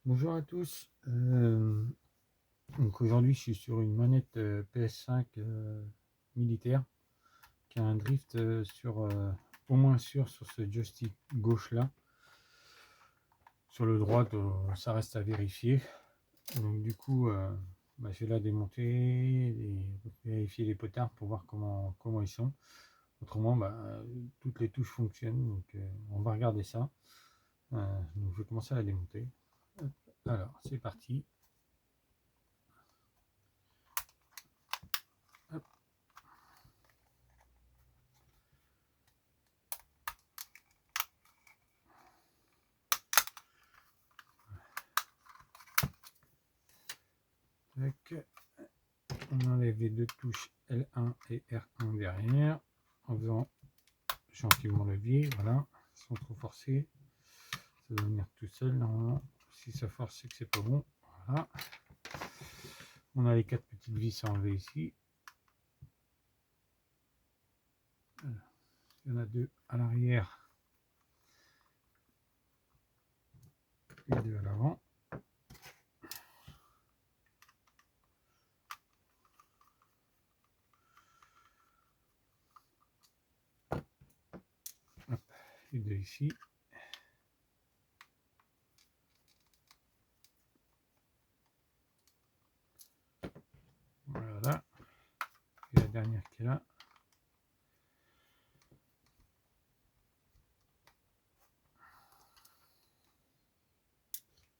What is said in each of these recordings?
Bonjour à tous. Donc aujourd'hui, je suis sur une manette PS5 militaire qui a un drift au moins sur ce joystick gauche là. Sur le droit, ça reste à vérifier. Donc du coup, je vais la démonter et vérifier les potards pour voir comment ils sont. Autrement, toutes les touches fonctionnent. Donc on va regarder ça. Donc je vais commencer à la démonter. Alors, c'est parti. Hop. Tac. On enlève les deux touches L1 et R1 derrière en faisant gentiment levier, voilà, sans trop forcer. Ça doit venir tout seul normalement. Si ça force, c'est que c'est pas bon. Voilà. On a les quatre petites vis à enlever ici. Il y en a deux à l'arrière et deux à l'avant. Et deux ici. Voilà. Et la dernière qui est là.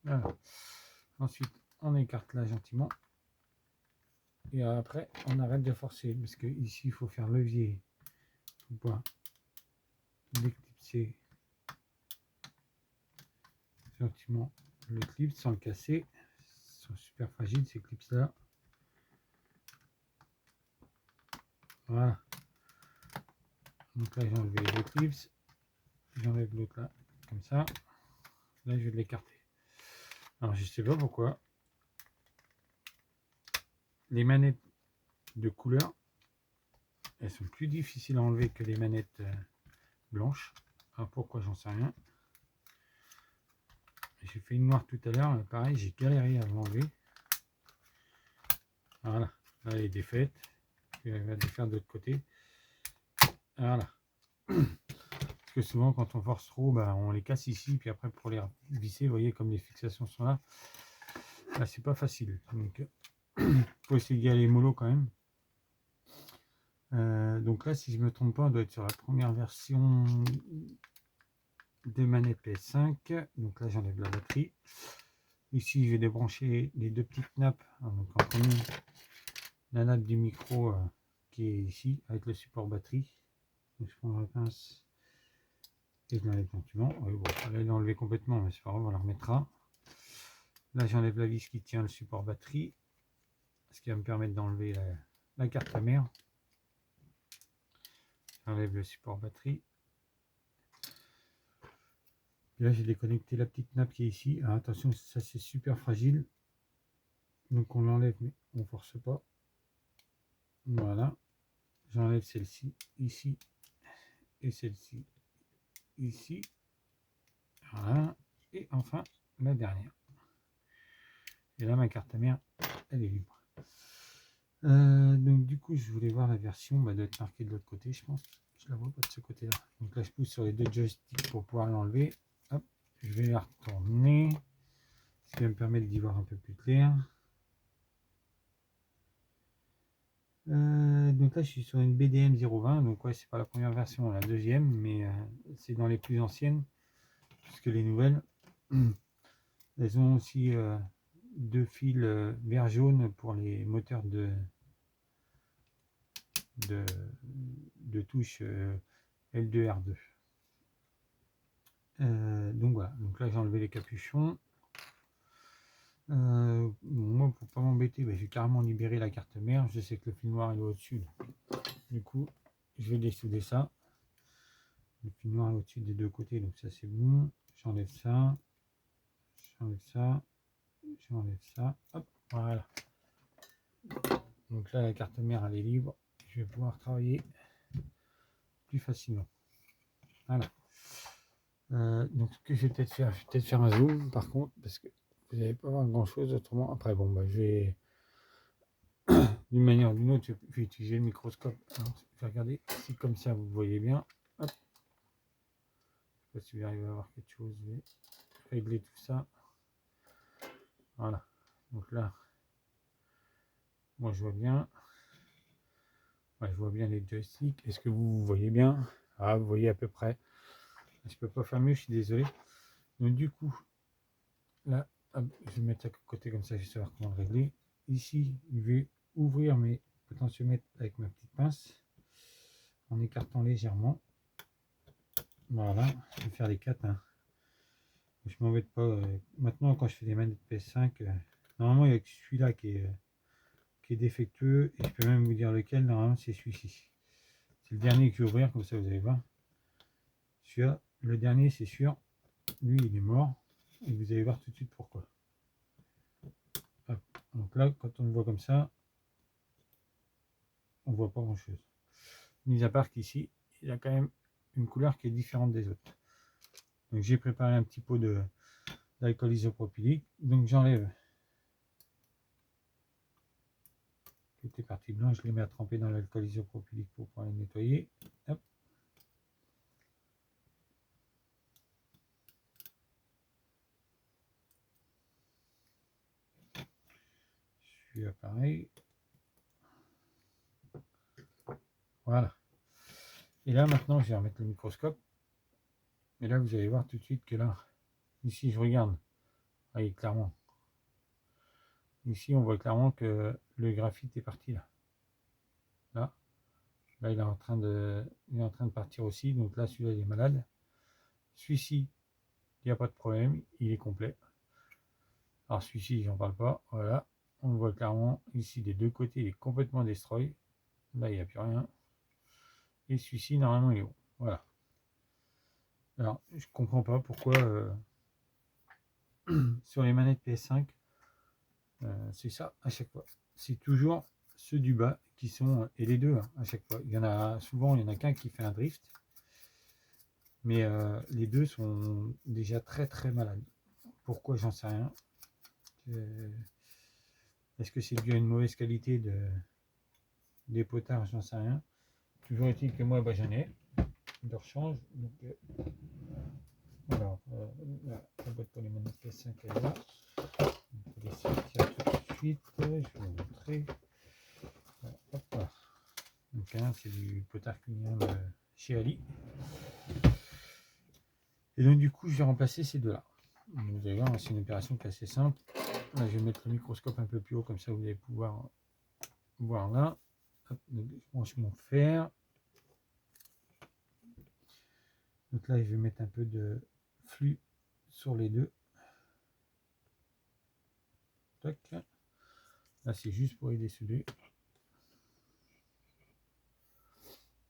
Voilà. Ensuite, on écarte là gentiment. Et après, on arrête de forcer parce que ici, il faut faire levier pour pouvoir déclipser gentiment le clip sans le casser. Ils sont super fragiles ces clips là. Voilà. Donc là j'ai enlevé les deux clips. J'enlève l'autre là, comme ça. Là je vais l'écarter. Alors je sais pas pourquoi. Les manettes de couleur, elles sont plus difficiles à enlever que les manettes blanches. Alors pourquoi, j'en sais rien. J'ai fait une noire tout à l'heure, pareil, j'ai galéré à l'enlever. Voilà, là elle est défaite. Je vais la défaire de l'autre côté. Voilà. Parce que souvent quand on force trop, on les casse ici, puis après pour les visser, vous voyez comme les fixations sont là, c'est pas facile. Donc faut essayer d'y aller mollo quand même. Donc là, si je me trompe pas, on doit être sur la première version de manette PS5. Donc là, j'enlève la batterie. Ici, je vais débrancher les deux petites nappes. Donc en premier, la nappe du micro qui est ici avec le support batterie. Donc, je prends la pince et je l'enlève gentiment. Bon, là, il est enlevé complètement, mais c'est pas grave, on la remettra. Là, j'enlève la vis qui tient le support batterie, ce qui va me permettre d'enlever la carte mère. J'enlève le support batterie. Et là, j'ai déconnecté la petite nappe qui est ici. Alors, attention, ça c'est super fragile. Donc on l'enlève, mais on force pas. Voilà. J'enlève celle-ci ici et celle-ci ici. Voilà. Et enfin, la dernière. Et là, ma carte mère, elle est libre. Donc du coup, je voulais voir la version, doit être marquée de l'autre côté, je pense. Je la vois pas de ce côté-là. Donc là, je pousse sur les deux joysticks pour pouvoir l'enlever. Hop, je vais la retourner. Ce qui va me permettre d'y voir un peu plus clair. Donc là je suis sur une BDM 020, donc ouais, c'est pas la première version, la deuxième, mais c'est dans les plus anciennes, puisque les nouvelles elles ont aussi deux fils vert jaune pour les moteurs de touche L2 R2. Donc voilà, donc là j'ai enlevé les capuchons. Moi, pour pas m'embêter, je vais carrément libérer la carte mère. Je sais que le fil noir est au-dessus, du coup je vais dessouder ça. Le fil noir est au-dessus des deux côtés, donc ça c'est bon. J'enlève ça, j'enlève ça, j'enlève ça, hop, voilà. Donc là la carte mère elle est libre, je vais pouvoir travailler plus facilement. Voilà. Donc ce que je vais peut-être faire, un zoom par contre, parce que vous n'allez pas voir grand chose autrement. Après, bon, bah, je vais d'une manière ou d'une autre, je vais utiliser le microscope. Alors, je vais regarder si comme ça vous voyez bien. Hop. Je sais pas si vous arrivez à voir quelque chose. Je vais régler tout ça. Voilà. Donc là, moi je vois bien. Ouais, je vois bien les joysticks. Est-ce que vous voyez bien? Ah, vous voyez à peu près. Je peux pas faire mieux, je suis désolé. Donc du coup, là, hop, je vais mettre ça de côté comme ça, je vais savoir comment le régler. Ici, je vais ouvrir mes potentiomètres avec ma petite pince en écartant légèrement. Voilà, je vais faire les 4. Hein. Je m'embête pas. Maintenant, quand je fais des manettes PS5, normalement, il n'y a que celui-là qui est défectueux. Et je peux même vous dire lequel. Normalement, c'est celui-ci. C'est le dernier que je vais ouvrir, comme ça vous allez voir. Celui-là, le dernier, c'est sûr. Lui, il est mort. Et vous allez voir tout de suite pourquoi. Hop. Donc là, quand on le voit comme ça, on voit pas grand chose. Mis à part qu'ici, il a quand même une couleur qui est différente des autres. Donc j'ai préparé un petit pot d'alcool isopropylique. Donc j'enlève toutes les parties blanches, je les mets à tremper dans l'alcool isopropylique pour pouvoir les nettoyer. Hop. Celui-là pareil. Voilà. Et là maintenant je vais remettre le microscope. Et là vous allez voir tout de suite que là, ici je regarde. Voyez clairement. Ici on voit clairement que le graphite est parti là. Là il est en train de partir aussi. Donc là celui-là il est malade. Celui-ci, il n'y a pas de problème, il est complet. Alors celui-ci j'en parle pas. Voilà. On le voit clairement. Ici des deux côtés il est complètement destroy. Là il n'y a plus rien. Et celui-ci normalement il est bon. Voilà. Alors je comprends pas pourquoi sur les manettes PS5 c'est ça à chaque fois. C'est toujours ceux du bas qui sont, et les deux hein, à chaque fois. Il y en a souvent, il y en a qu'un qui fait un drift, mais les deux sont déjà très très malades. Pourquoi, j'en sais rien. Est-ce que c'est dû à une mauvaise qualité des potards, j'en sais rien. Toujours est-il que moi, bah, j'en ai de rechange. Donc, alors, la boîte pour les manettes PS5 elle est là. On peut les sortir tout de suite. Je vais vous montrer. Hop là. Donc, hein, c'est du potard qui vient de chez Ali. Et donc, du coup, je vais remplacer ces deux-là. Vous allez voir, c'est une opération qui est assez simple. Là, je vais mettre le microscope un peu plus haut, comme ça vous allez pouvoir voir là. Hop, donc, je branche mon fer. Donc là, je vais mettre un peu de flux sur les deux. Tac. Là, c'est juste pour les dessouder.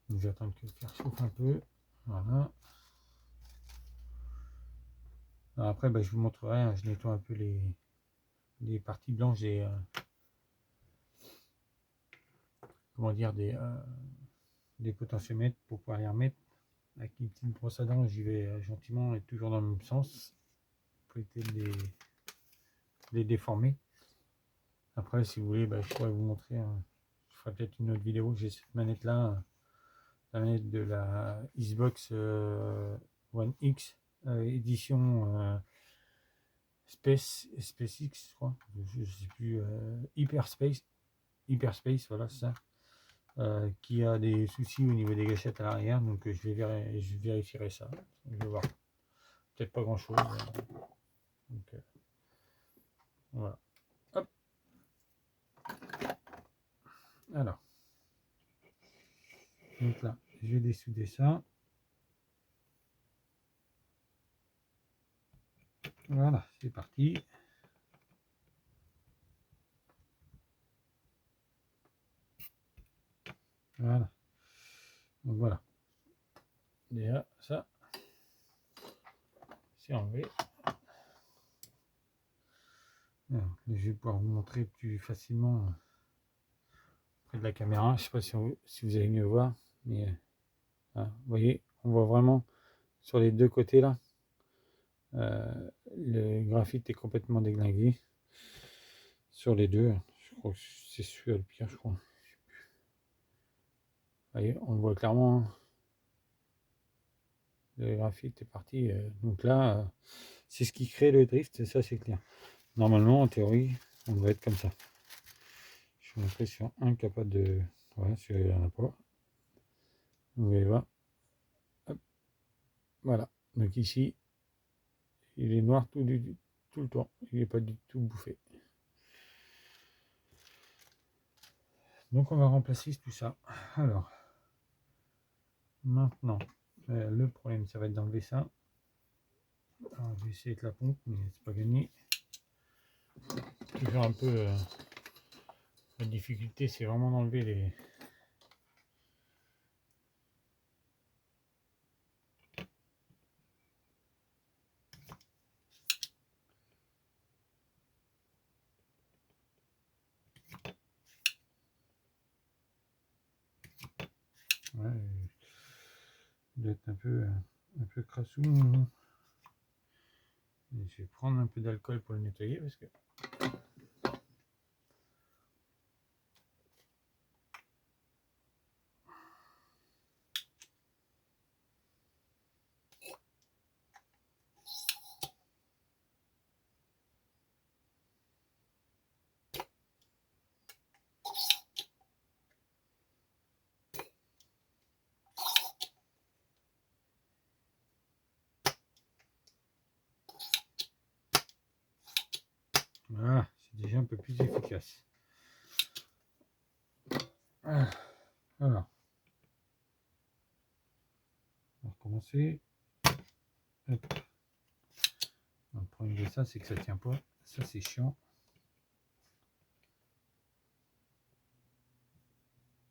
Donc, j'attends que le fer chauffe un peu. Voilà. Alors après, bah, je vous montrerai, hein, je nettoie un peu les parties blanches des comment dire des potentiomètres pour pouvoir les remettre. Avec une petite brosse à dents, j'y vais gentiment et toujours dans le même sens pour éviter de les déformer. Après, si vous voulez, bah, je pourrais vous montrer. Je ferai peut-être une autre vidéo. J'ai cette manette là, la manette de la Xbox One X édition SpaceX, je crois. Je sais plus. Hyperspace, voilà, c'est ça. Qui a des soucis au niveau des gâchettes à l'arrière, donc je vérifierai ça. Je vais voir. Peut-être pas grand chose. Donc, voilà. Hop. Alors. Donc là, je vais dessouder ça. Voilà, c'est parti. Voilà. Donc voilà. Déjà, ça, c'est enlevé. Alors, je vais pouvoir vous montrer plus facilement près de la caméra. Je ne sais pas si vous allez mieux voir, mais vous voyez, on voit vraiment sur les deux côtés là le graphite est complètement déglingué sur les deux. Je crois que c'est celui-là le pire, je crois. Vous voyez, on le voit clairement. Hein. Le graphite est parti. Donc là, c'est ce qui crée le drift, ça c'est clair. Normalement, en théorie, on doit être comme ça. Je suis montré sur un capable de. Voilà, celui-là, il n'y en a pas. Vous voyez là. Hop. Voilà. Donc ici, il est noir tout le temps. Il n'est pas du tout bouffé. Donc on va remplacer tout ça. Alors, maintenant, le problème, ça va être d'enlever ça. Alors, je vais essayer avec la pompe, mais c'est pas gagné. Toujours un peu la difficulté, c'est vraiment d'enlever les. Ouais, il doit être un peu crassou. Et je vais prendre un peu d'alcool pour le nettoyer parce que. Voilà, c'est déjà un peu plus efficace. Voilà. Alors, on va recommencer. Hop. Le problème de ça, c'est que ça tient pas. Ça, c'est chiant.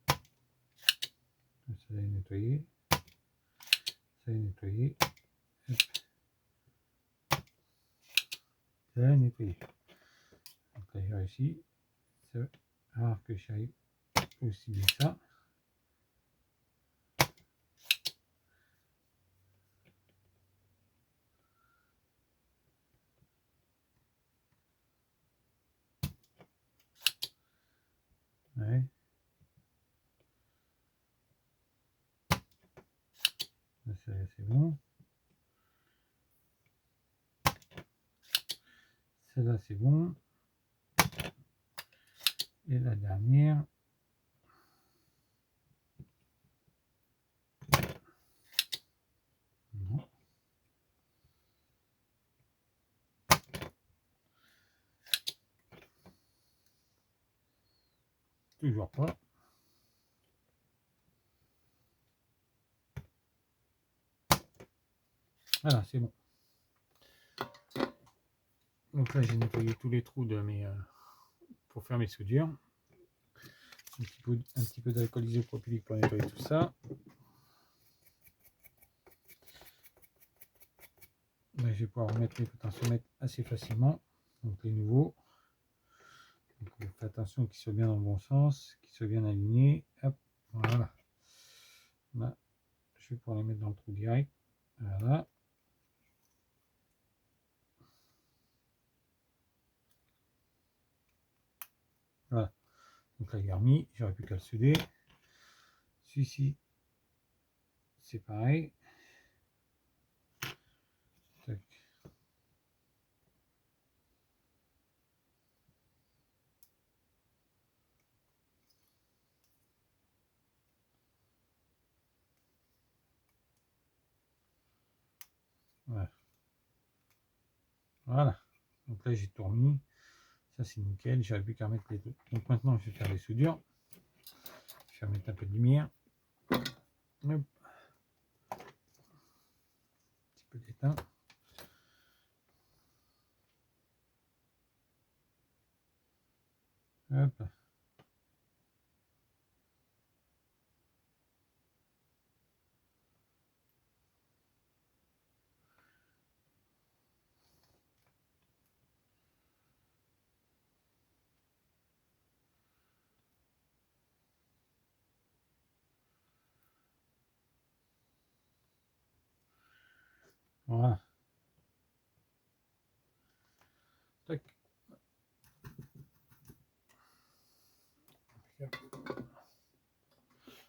Ça est nettoyé. Ça est nettoyé. Hop. Ça est nettoyé. Donc là, j'ai réussi. C'est rare que j'arrive aussi bien ça. Ouais. C'est bon. Celle-là, c'est bon. Et la dernière. Non. Toujours pas. Voilà, c'est bon. Donc là, j'ai nettoyé tous les trous de mes pour faire mes soudures. Un petit peu d'alcool isopropylique pour nettoyer tout ça. Là, je vais pouvoir remettre les potentiomètres assez facilement. Donc les nouveaux. Donc, faites attention qu'ils soient bien dans le bon sens, qu'ils soient bien alignés. Hop, voilà. Là, je vais pouvoir les mettre dans le trou direct. Voilà. Voilà. Donc là, il est remis. J'aurais plus qu'à le souder. Celui-ci, c'est pareil. Tac. Voilà. Voilà. Donc là, j'ai tout remis. Ça, c'est nickel. J'aurais plus qu'à remettre les deux. Donc maintenant, je vais faire les soudures. Je vais remettre un peu de lumière. Hop. Un petit peu d'étain. Hop. Voilà. Tac.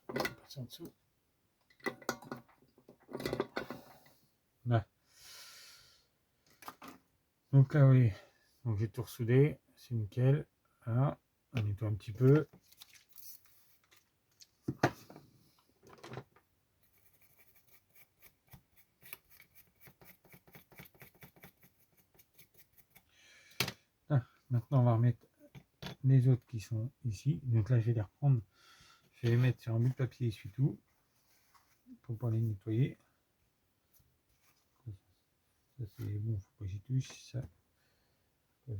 On va passer en dessous. Là. Donc là, oui. Donc j'ai tout ressoudé. C'est nickel. Voilà. On nettoie un petit peu. Là. Maintenant, on va remettre les autres qui sont ici. Donc là, je vais les reprendre. Je vais les mettre sur un bout de papier essuie-tout pour pas les nettoyer. Ça c'est bon, faut pas que j'y touche. Ça, c'est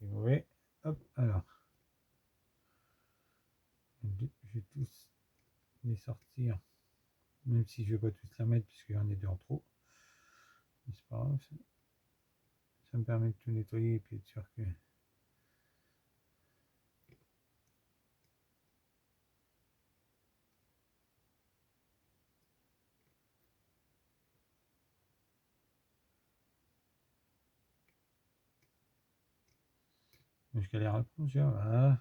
mauvais. Hop, alors. Je vais tous les sortir, même si je vais pas tous les mettre puisqu'il y en a deux en trop. Mais c'est pas grave. Ça me permet de tout nettoyer et puis être sûr que. Je galère à le prendre, voilà.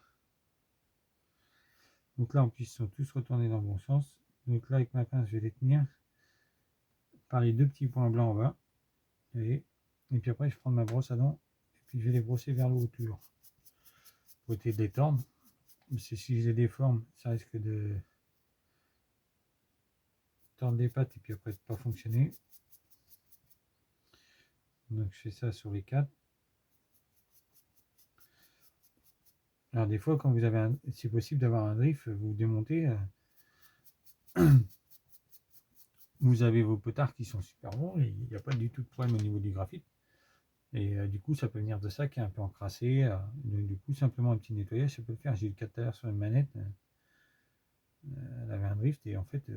Donc là, en plus, ils sont tous retournés dans le bon sens. Donc là, avec ma pince, je vais les tenir par les deux petits points blancs en bas. Et puis après, je prends ma brosse à dents et puis je vais les brosser vers le haut toujours. Pour éviter de les tordre. Parce que si je les déforme, ça risque de tordre les pattes et puis après de pas fonctionner. Donc je fais ça sur les quatre. Alors des fois, quand vous avez c'est possible d'avoir un drift, vous démontez. Vous avez vos potards qui sont super bons, il n'y a pas du tout de problème au niveau du graphite. Et du coup, ça peut venir de ça qui est un peu encrassé. Donc, du coup, simplement un petit nettoyage, ça peut le faire. J'ai eu le cas tout à l'heure sur une manette. Elle avait un drift et en fait,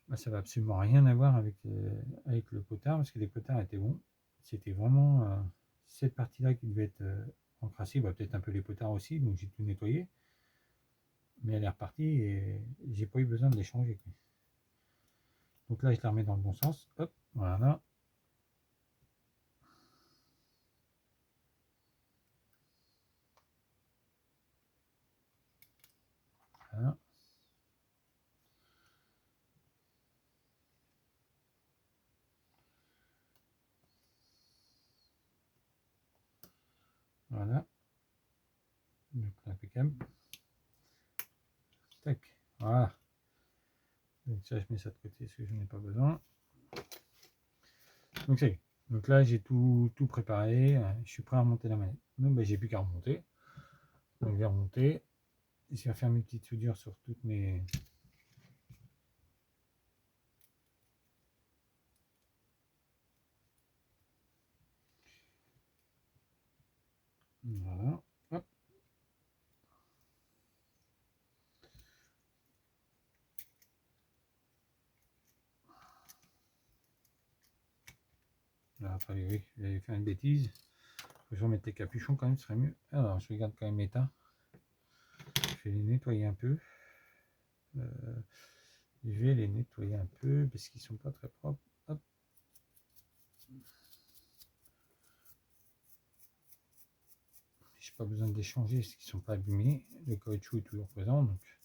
bah, ça va absolument rien à voir avec, avec le potard parce que les potards étaient bons. C'était vraiment cette partie-là qui devait être encrassée. Bah, peut-être un peu les potards aussi, donc j'ai tout nettoyé. Mais elle est repartie et j'ai pas eu besoin de les changer. Donc là, je la remets dans le bon sens. Hop, voilà. Voilà. Voilà. Donc là, impeccable. Tac. Voilà. Donc ça, je mets ça de côté parce que je n'en ai pas besoin. Donc ça y est. Donc là, j'ai tout préparé. Je suis prêt à remonter la manette. Donc bah, j'ai plus qu'à remonter. Donc je vais remonter. Je vais faire mes petites soudures sur toutes mes. Voilà. Hop. Là, après, oui, j'avais fait une bêtise. Faut que je remette les capuchons quand même, ce serait mieux. Alors, je regarde quand même l'état. Je vais les nettoyer un peu. Je vais les nettoyer un peu parce qu'ils sont pas très propres. Hop. J'ai pas besoin de les changer parce qu'ils sont pas abîmés. Le caoutchouc est toujours présent. Donc,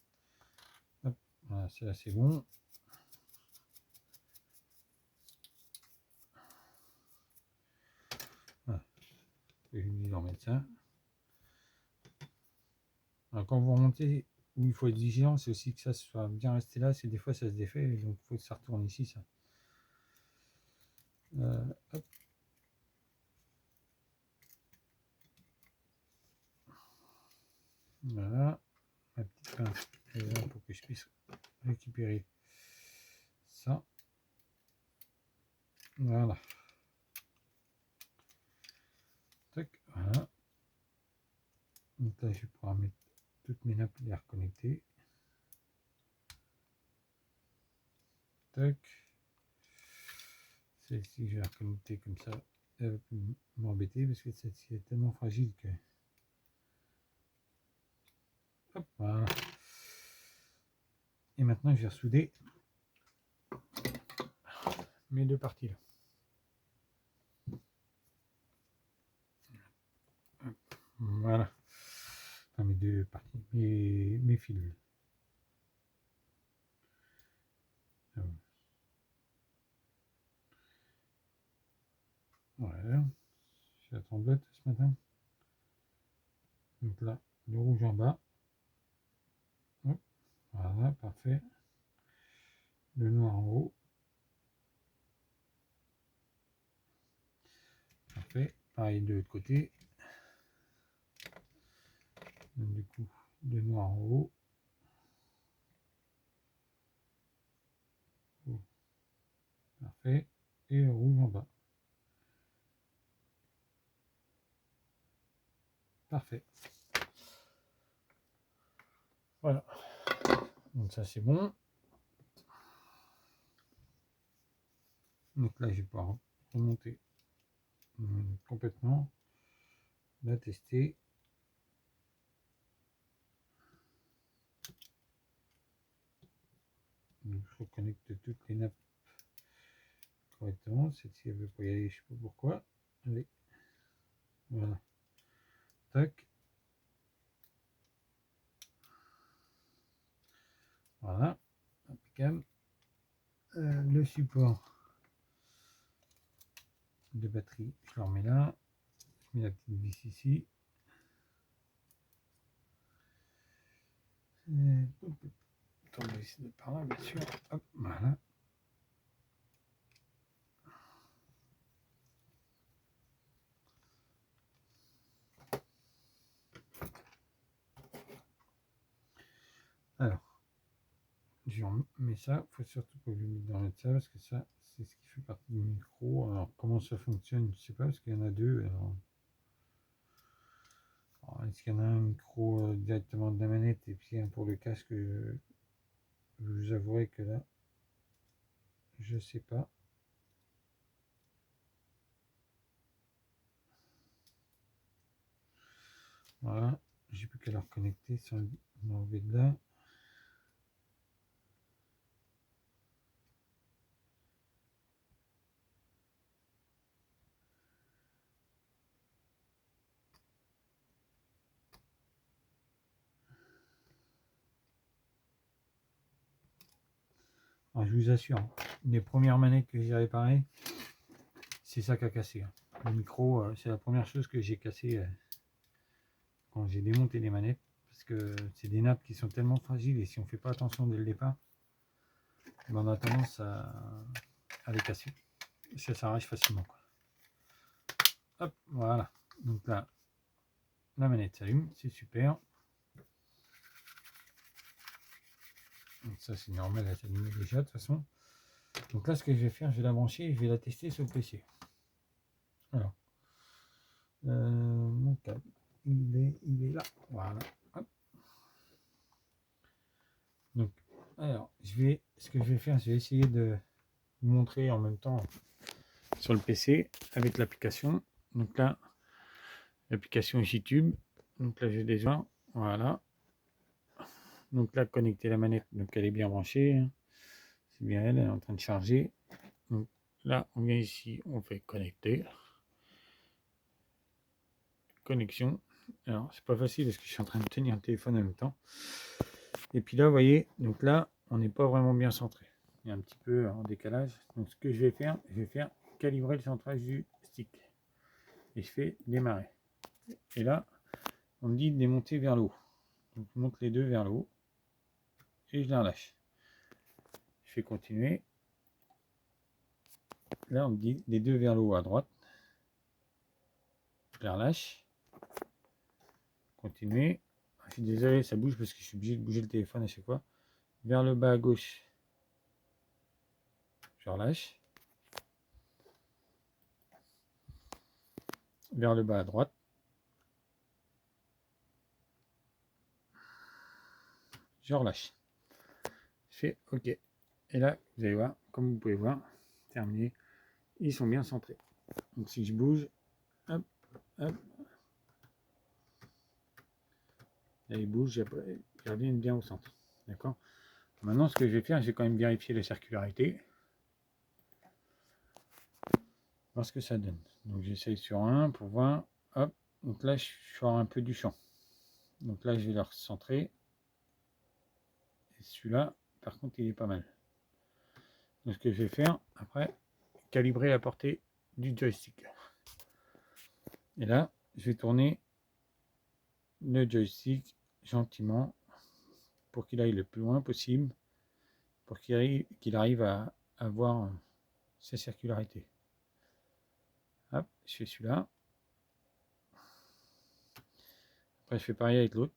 hop. Voilà, c'est là, c'est bon. Voilà. Je lui dis d'en mettre ça. Alors, quand vous remontez, où il faut être vigilant, c'est aussi que ça soit bien resté là. C'est des fois ça se défait, donc il faut que ça retourne ici, ça. Hop. Voilà, ma petite pince est là pour que je puisse récupérer ça. Voilà. Tac, voilà. Donc là, je vais pouvoir mettre toutes mes nappes d'air connectées. Tac. Celle-ci, je vais la reconnecter comme ça. Elle va plus m'embêter parce que celle-ci est tellement fragile que. Hop, voilà. Et maintenant, je vais ressouder mes deux parties là. mes fils. Voilà, j'ai la tremblote ce matin. Donc là, le rouge en bas. Hop, voilà, parfait. Le noir en haut. Parfait. Pareil de l'autre côté. Donc, du coup, le noir en haut. Oh, parfait. Et le rouge en bas. Parfait. Voilà. Donc ça c'est bon. Donc là je vais pouvoir remonter complètement. La tester. Donc, je reconnecte toutes les nappes correctement. Celle-ci elle veut pas y aller, je sais pas pourquoi. Allez. Voilà. Tac. Voilà. Impeccable. Le support de batterie, je le remets là. Je mets la petite vis ici. On va essayer de par là, bien sûr. Hop, voilà. Alors, je remets ça. Il faut surtout pas oublier d'enlever ça parce que ça, c'est ce qui fait partie du micro. Alors, comment ça fonctionne, je sais pas, parce qu'il y en a deux. Alors, est-ce qu'il y en a un micro directement de la manette et puis un pour le casque? Je vous avouerai que là, je sais pas. Voilà, j'ai plus qu'à leur connecter sans l'enlever de là. Alors, je vous assure, les premières manettes que j'ai réparées, c'est ça qui a cassé. Le micro, c'est la première chose que j'ai cassé quand j'ai démonté les manettes. Parce que c'est des nappes qui sont tellement fragiles et si on ne fait pas attention dès le départ, ben on a tendance à les casser. Ça s'arrache facilement, quoi. Hop, voilà. Donc là, la manette s'allume, c'est super. Donc ça c'est normal, elle s'allume déjà de toute façon. Donc là ce que je vais faire, je vais la brancher et je vais la tester sur le PC. Alors, mon câble, il est là. Voilà. Hop. Donc, alors, ce que je vais faire, je vais essayer de vous montrer en même temps sur le PC avec l'application. Donc là, l'application YouTube. Donc là, j'ai déjà, voilà. Donc là, connecter la manette, donc elle est bien branchée. C'est bien elle est en train de charger. Donc là, on vient ici, on fait connecter. Connexion. Alors, c'est pas facile parce que je suis en train de tenir le téléphone en même temps. Et puis là, vous voyez, donc là, on n'est pas vraiment bien centré. Il y a un petit peu en décalage. Donc ce que je vais faire calibrer le centrage du stick. Et je fais démarrer. Et là, on me dit de démonter vers le haut. Donc je monte les deux vers le haut. Et je les relâche. Je fais continuer. Là, on me dit les deux vers le haut à droite. Je les relâche. Continuer. Je suis désolé, ça bouge parce que je suis obligé de bouger le téléphone à chaque fois. Vers le bas à gauche. Je relâche. Vers le bas à droite. Je relâche. Je fais OK. Et là, vous allez voir, comme vous pouvez voir, terminé. Ils sont bien centrés. Donc si je bouge, hop, hop. Là, ils bougent, ils reviennent bien au centre. D'accord. Maintenant, ce que je vais faire, je vais quand même vérifier la circularité. Voir ce que ça donne. Donc j'essaye sur un pour voir. Hop. Donc là, je sors un peu du champ. Donc là, je vais le recentrer. Et celui-là, par contre, il est pas mal. Donc ce que je vais faire, après, calibrer la portée du joystick. Et là, je vais tourner le joystick gentiment pour qu'il aille le plus loin possible, pour qu'il arrive à avoir sa circularité. Hop, je fais celui-là. Après, je fais pareil avec l'autre.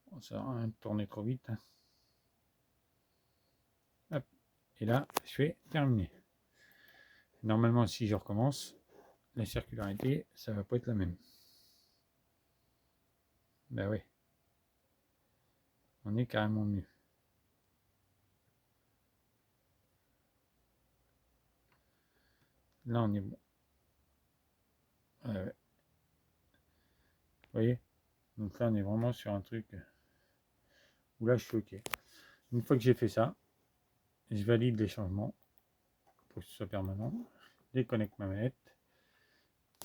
Bon, ça va tourner trop vite. Hein. Hop. Et là, je fais terminer. Normalement, si je recommence, la circularité, ça va pas être la même. Ben oui. On est carrément mieux. Là, on est bon. Vous voyez? Donc là, on est vraiment sur un truc où là, je suis OK. Une fois que j'ai fait ça, je valide les changements pour que ce soit permanent. Je déconnecte ma manette.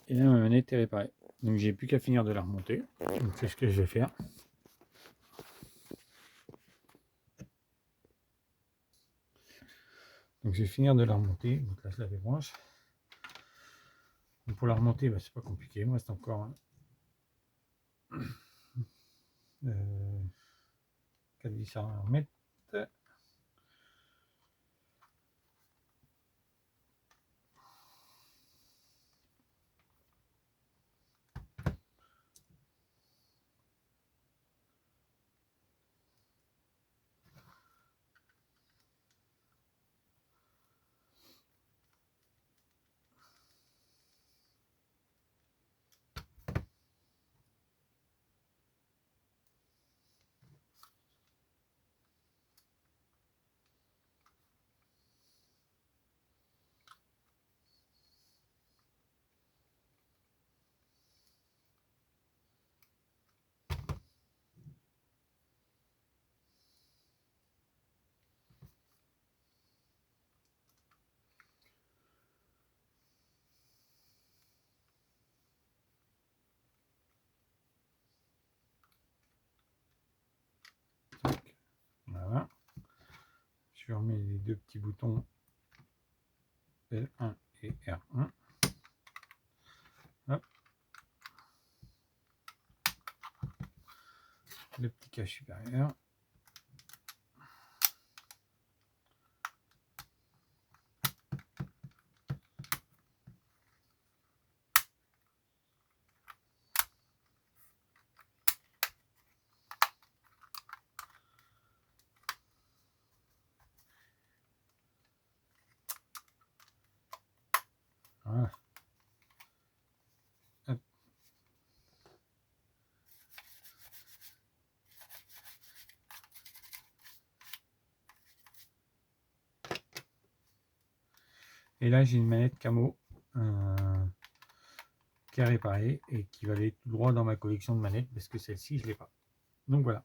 Et là, ma manette est réparée. Donc, j'ai plus qu'à finir de la remonter. Donc, c'est ce que je vais faire. Donc, je vais finir de la remonter. Donc là, je la débranche. Donc, pour la remonter, bah, c'est pas compliqué. Il me reste encore 4 vis à remettre. Voilà. Je remets les deux petits boutons L1 et R1. Hop. Le petit cache supérieur. Voilà. Hop. Et là, j'ai une manette camo qui est réparée et qui va aller tout droit dans ma collection de manettes parce que celle-ci, je ne l'ai pas. Donc voilà.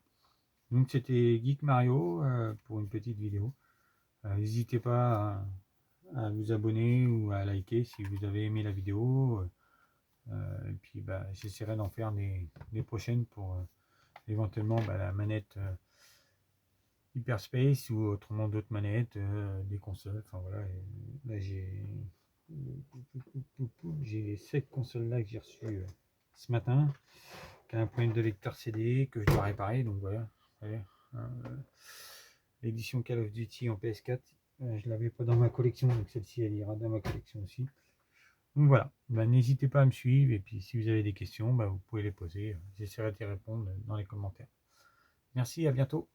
Donc c'était Geek Mario pour une petite vidéo. N'hésitez pas à vous abonner ou à liker si vous avez aimé la vidéo. Et puis bah, j'essaierai d'en faire des prochaines pour éventuellement la manette Hyperspace ou autrement d'autres manettes, des consoles. Enfin voilà, là j'ai cette console là que j'ai reçue ce matin, qui a un problème de lecteur CD que je dois réparer. Donc voilà, l'édition Call of Duty en PS4, je l'avais pas dans ma collection, donc celle-ci elle ira dans ma collection aussi. Donc voilà, n'hésitez pas à me suivre et puis si vous avez des questions, vous pouvez les poser. J'essaierai de y répondre dans les commentaires. Merci, à bientôt.